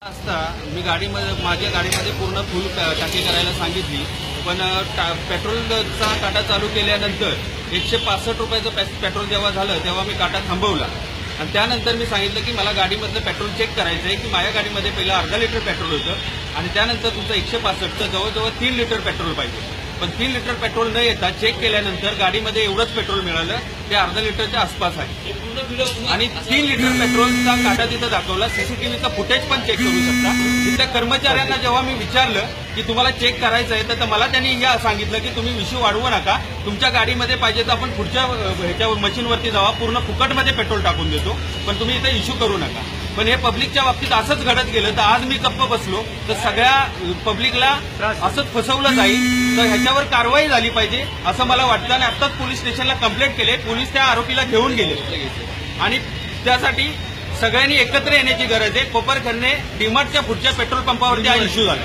असता मी माझ्या गाडीमध्ये पूर्ण फुल टाकी करायला सांगितली, पण पेट्रोलचा काटा चालू केल्यानंतर 165 रुपयाचं पेट्रोल जेव्हा झालं तेव्हा मी काटा थांबवला आणि त्यानंतर मी सांगितलं की मला गाडीमधलं पेट्रोल चेक करायचं आहे की माझ्या गाडीमध्ये पहिलं अर्धा लिटर पेट्रोल होतं आणि त्यानंतर तुमचं 165चं जवळजवळ 3 लिटर पेट्रोल पाहिजे. पण 3 लिटर पेट्रोल न येता चेक केल्यानंतर गाडीमध्ये एवढंच पेट्रोल मिळालं, ते अर्धा लिटरच्या आसपास आहे आणि 3 लिटर पेट्रोलचा काटा तिथं दाखवला. सीसीटीव्हीचा फुटेज पण चेक करू शकता. तिथल्या कर्मचाऱ्यांना जेव्हा मी विचारलं की तुम्हाला चेक करायचं आहे तर मला त्यांनी या सांगितलं की तुम्ही इश्यू वाढवू नका, तुमच्या गाडीमध्ये पाहिजे तर आपण पुढच्या ह्याच्यावर मशीनवरती जावा, पूर्ण फुकटमध्ये पेट्रोल टाकून देतो, पण तुम्ही इथे इश्यू करू नका. पण हे पब्लिकच्या बाबतीत असंच घडत गेलं तर आज मी गप्प बसलो तर सगळ्या पब्लिकला असंच फसवलं जाईल. तर ह्याच्यावर कारवाई झाली पाहिजे असं मला वाटतं आणि आत्ताच पोलीस स्टेशनला कंप्लेंट केले. पोलीस त्या आरोपीला घेऊन गेले आणि त्यासाठी सगळ्यांनी एकत्र येण्याची गरज आहे. कोपरखन्ने डीमार्टच्या पुढच्या पेट्रोल पंपावरती हा इश्यू झाला.